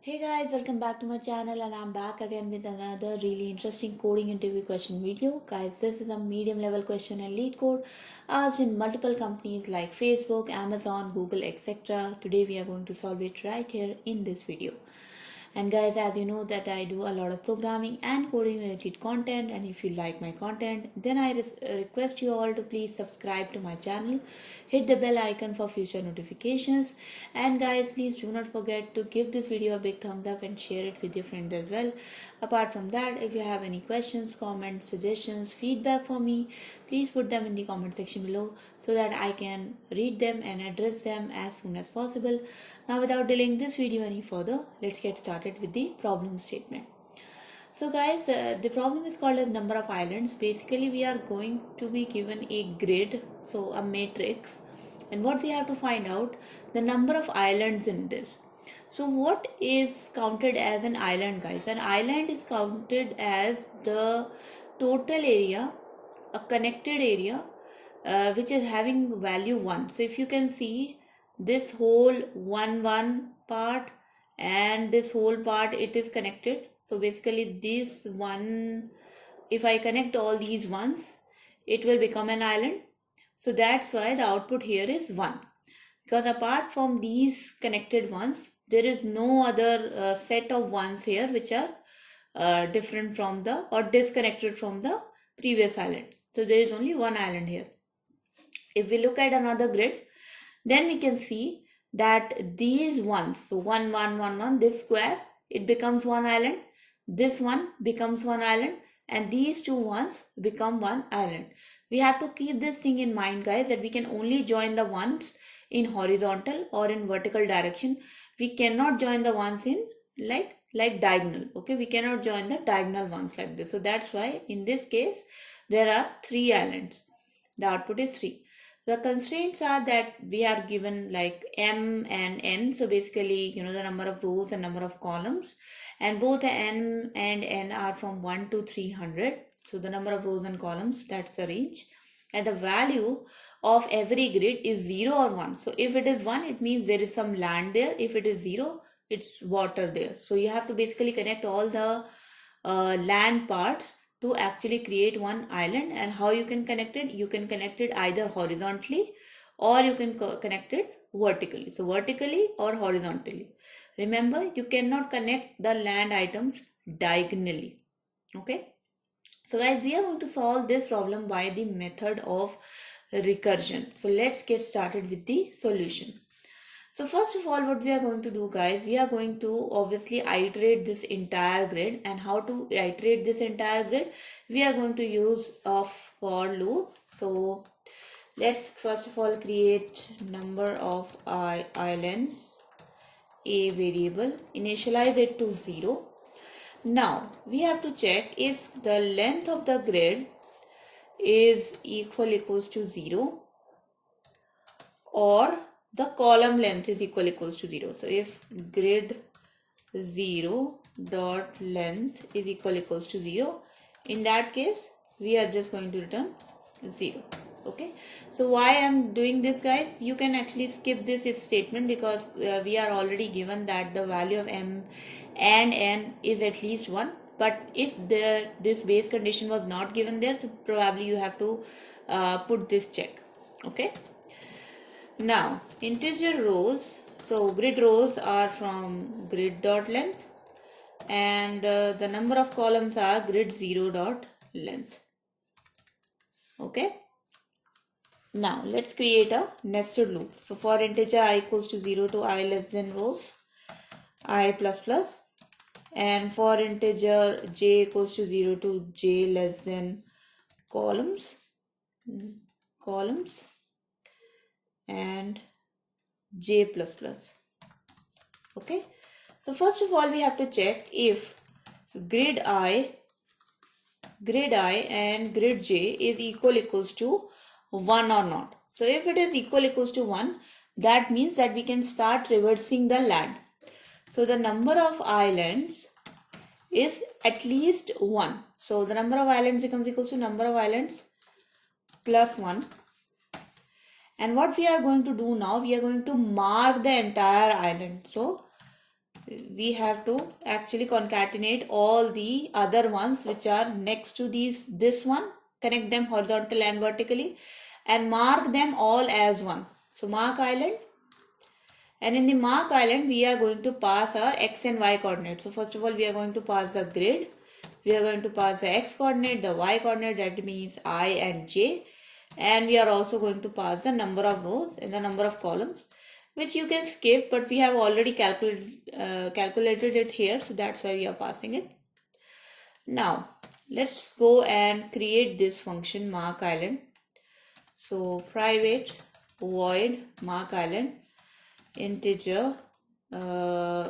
Hey guys, welcome back to my channel and I'm back again with another really interesting coding interview question video. Guys, this is a medium level question in Leetcode asked in multiple companies like Facebook, Amazon, Google, etc. Today we are going to solve it right here in this video. And guys, as you know that I do a lot of programming and coding related content, and if you like my content, then I request you all to please subscribe to my channel, hit the bell icon for future notifications, and guys, please do not forget to give this video a big thumbs up and share it with your friends as well. Apart from that, if you have any questions, comments, suggestions, feedback for me, please put them in the comment section below so that I can read them and address them as soon as possible. Now, without delaying this video any further, let's get started with the problem statement. So guys, the problem is called as number of islands. Basically, we are going to be given a grid, so a matrix, and what we have to find out the number of islands in this. So what is counted as an island, guys? An island is counted as the total area, a connected area, which is having value 1. So if you can see this whole 1 part and this whole part, it is connected. So basically this one, if I connect all these ones, it will become an island. So that's why the output here is 1, because apart from these connected ones, there is no other set of ones here which are different from the or disconnected from the previous island. So there is only one island here. If we look at another grid, then we can see that these ones, so 1 1 1 1, this square, it becomes one island, this one becomes one island, and these two ones become one island. We have to keep this thing in mind, guys, that we can only join the ones in horizontal or in vertical direction. We cannot join the ones in like diagonal. Okay, we cannot join the diagonal ones like this. So that's why in this case there are 3 islands. The output is 3. The constraints are that we are given like m and n. So basically, the number of rows and number of columns, and both m and n are from 1 to 300. So the number of rows and columns, that's the range. And the value of every grid is 0 or 1. So if it is 1, it means there is some land there. If it is 0, it's water there. So you have to basically connect all the land parts to actually create one island. And how you can connect it? You can connect it either horizontally or you can connect it vertically. So vertically or horizontally. Remember, you cannot connect the land items diagonally. Okay. So guys, we are going to solve this problem by the method of recursion. So let's get started with the solution. So first of all, what we are going to do, guys, we are going to obviously iterate this entire grid. And how to iterate this entire grid? We are going to use a for loop. So let's first of all create number of islands, a variable, initialize it to 0. Now we have to check if the length of the grid is equals to 0 or the column length is equals to 0. So if grid 0 dot length is equals to 0, in that case we are just going to return 0. Okay, so why I'm doing this, guys? You can actually skip this if statement, because we are already given that the value of m and n is at least 1. But if this base condition was not given there, so probably you have to put this check. Okay, now integer rows, so grid rows are from grid dot length, and the number of columns are grid 0 dot length. Okay, now let's create a nested loop. So for integer I equals to 0 to I less than rows, I plus plus, and for integer j equals to 0 to j less than columns, and j plus plus. Okay, so first of all we have to check if grid I and grid j is equals to 1 or not. So if it is equals to 1, that means that we can start reversing the land. So the number of islands is at least 1. So the number of islands becomes equals to number of islands plus 1. And what we are going to do now, we are going to mark the entire island. So we have to actually concatenate all the other ones which are next to this one, connect them horizontal and vertically, and mark them all as one. So mark island, and in the mark island we are going to pass our x and y coordinates. So first of all we are going to pass the grid, we are going to pass the x coordinate, the y coordinate, that means I and j, and we are also going to pass the number of rows and the number of columns, which you can skip, but we have already calculated it here, so that's why we are passing it. Now let's go and create this function mark island. So private void mark island integer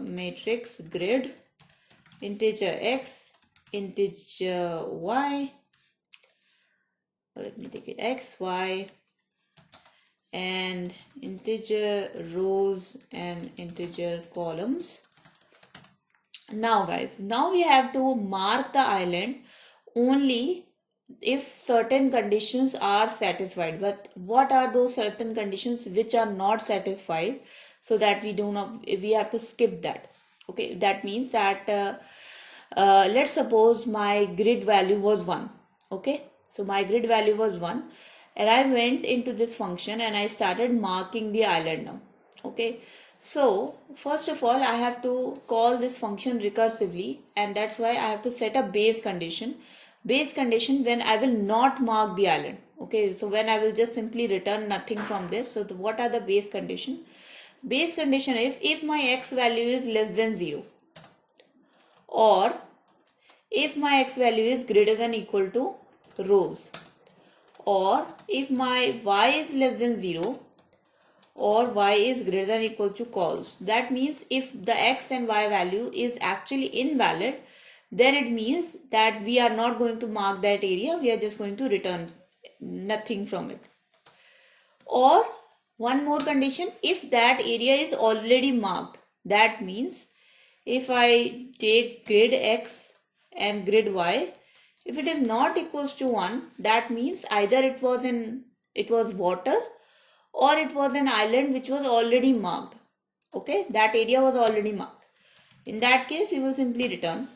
matrix grid integer x integer y, let me take it x y, and integer rows and integer columns. Now guys, now we have to mark the island only if certain conditions are satisfied. But what are those certain conditions which are not satisfied, so that we have to skip that. Okay, that means that let's suppose my grid value was 1. Okay, so my grid value was 1 and I went into this function and I started marking the island now. Okay, so first of all I have to call this function recursively, and that's why I have to set a base condition when I will not mark the island. Okay, so when I will just simply return nothing from this. So what are the base condition? Base condition is if my x value is less than 0, or if my x value is greater than equal to rows, or if my y is less than 0 or y is greater than equal to calls. That means if the x and y value is actually invalid, then it means that we are not going to mark that area, we are just going to return nothing from it. Or one more condition, if that area is already marked, that means if I take grid x and grid y, if it is not equals to 1, that means either it was water or it was an island which was already marked. Okay, that area was already marked. In that case we will simply return.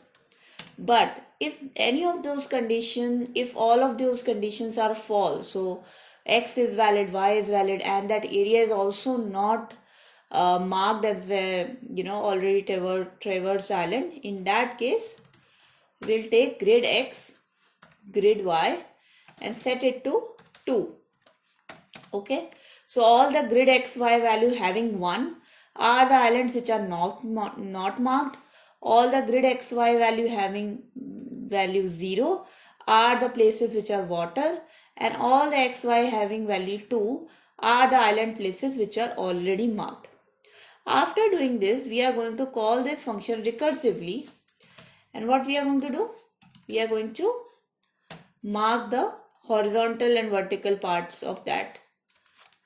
But if any of those conditions, if all of those conditions are false, so x is valid, y is valid, and that area is also not marked as a already traversed island, in that case we'll take grid x, grid y and set it to 2. Okay, so all the grid x y value having 1 are the islands which are not marked. All the grid x y value having value 0 are the places which are water, and all the x y having value 2 are the island places which are already marked. After doing this, we are going to call this function recursively, and what we are going to do, we are going to mark the horizontal and vertical parts of that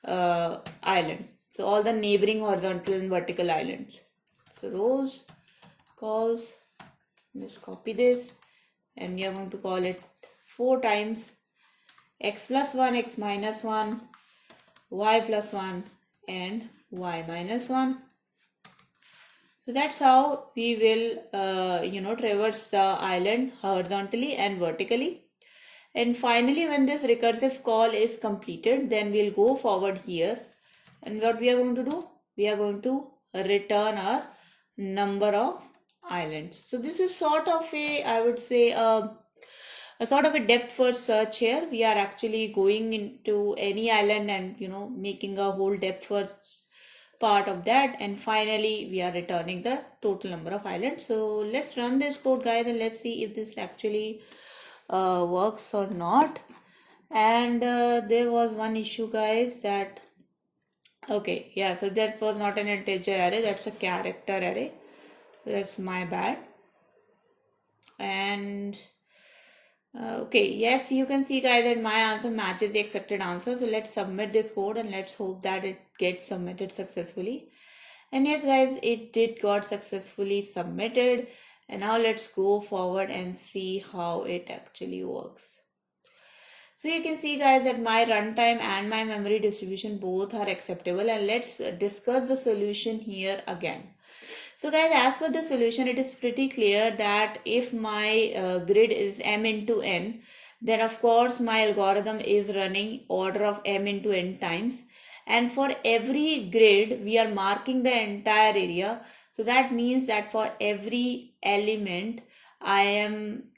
island. So all the neighboring horizontal and vertical islands. So rows, calls, just copy this, and we are going to call it 4 times x plus 1, x minus 1, y plus 1 and y minus 1. So that's how we will traverse the island horizontally and vertically. And finally, when this recursive call is completed, then we'll go forward here, and what we are going to do, we are going to return our number of islands. So this is sort of a, I would say, a sort of a depth first search here. We are actually going into any island and making a whole depth first part of that, and finally we are returning the total number of islands. So let's run this code, guys, and let's see if this actually works or not. And there was one issue, guys, that okay, yeah, so that was not an integer array, that's a character array. That's my bad. And okay, yes, you can see, guys, that my answer matches the expected answer. So let's submit this code and let's hope that it gets submitted successfully. And yes, guys, it did got successfully submitted. And now let's go forward and see how it actually works. So you can see, guys, that my runtime and my memory distribution both are acceptable, and let's discuss the solution here again. So guys, as per the solution, it is pretty clear that if my grid is m into n, then of course my algorithm is running order of m into n times. And for every grid, we are marking the entire area. So that means that for every element, I am,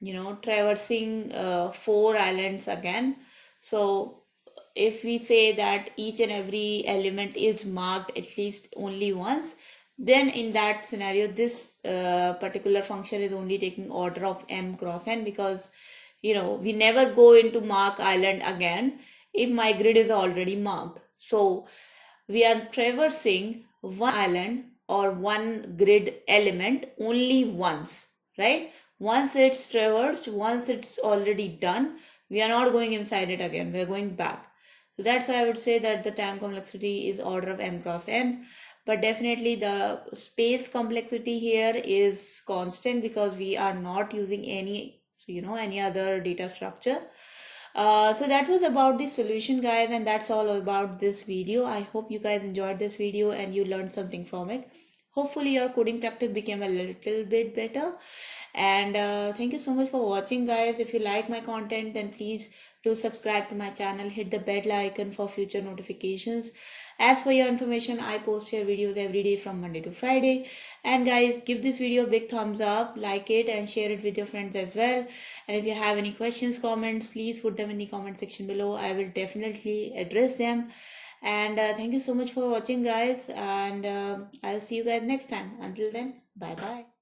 traversing 4 islands again. So if we say that each and every element is marked at least only once, then in that scenario this particular function is only taking order of m cross n, because we never go into mark island again if my grid is already marked. So we are traversing one island or one grid element only once, right? Once it's traversed, once it's already done, we are not going inside it again, we are going back. So that's why I would say that the time complexity is order of m cross n. But definitely the space complexity here is constant because we are not using any other data structure. So that was about the solution, guys, and that's all about this video. I hope you guys enjoyed this video and you learned something from it. Hopefully your coding practice became a little bit better. And thank you so much for watching, guys. If you like my content, then please do subscribe to my channel, hit the bell icon for future notifications. As for your information, I post here videos every day from Monday to Friday. And guys, give this video a big thumbs up, like it, and share it with your friends as well. And if you have any questions, comments, please put them in the comment section below. I will definitely address them. And thank you so much for watching, guys, and I'll see you guys next time. Until then, bye bye.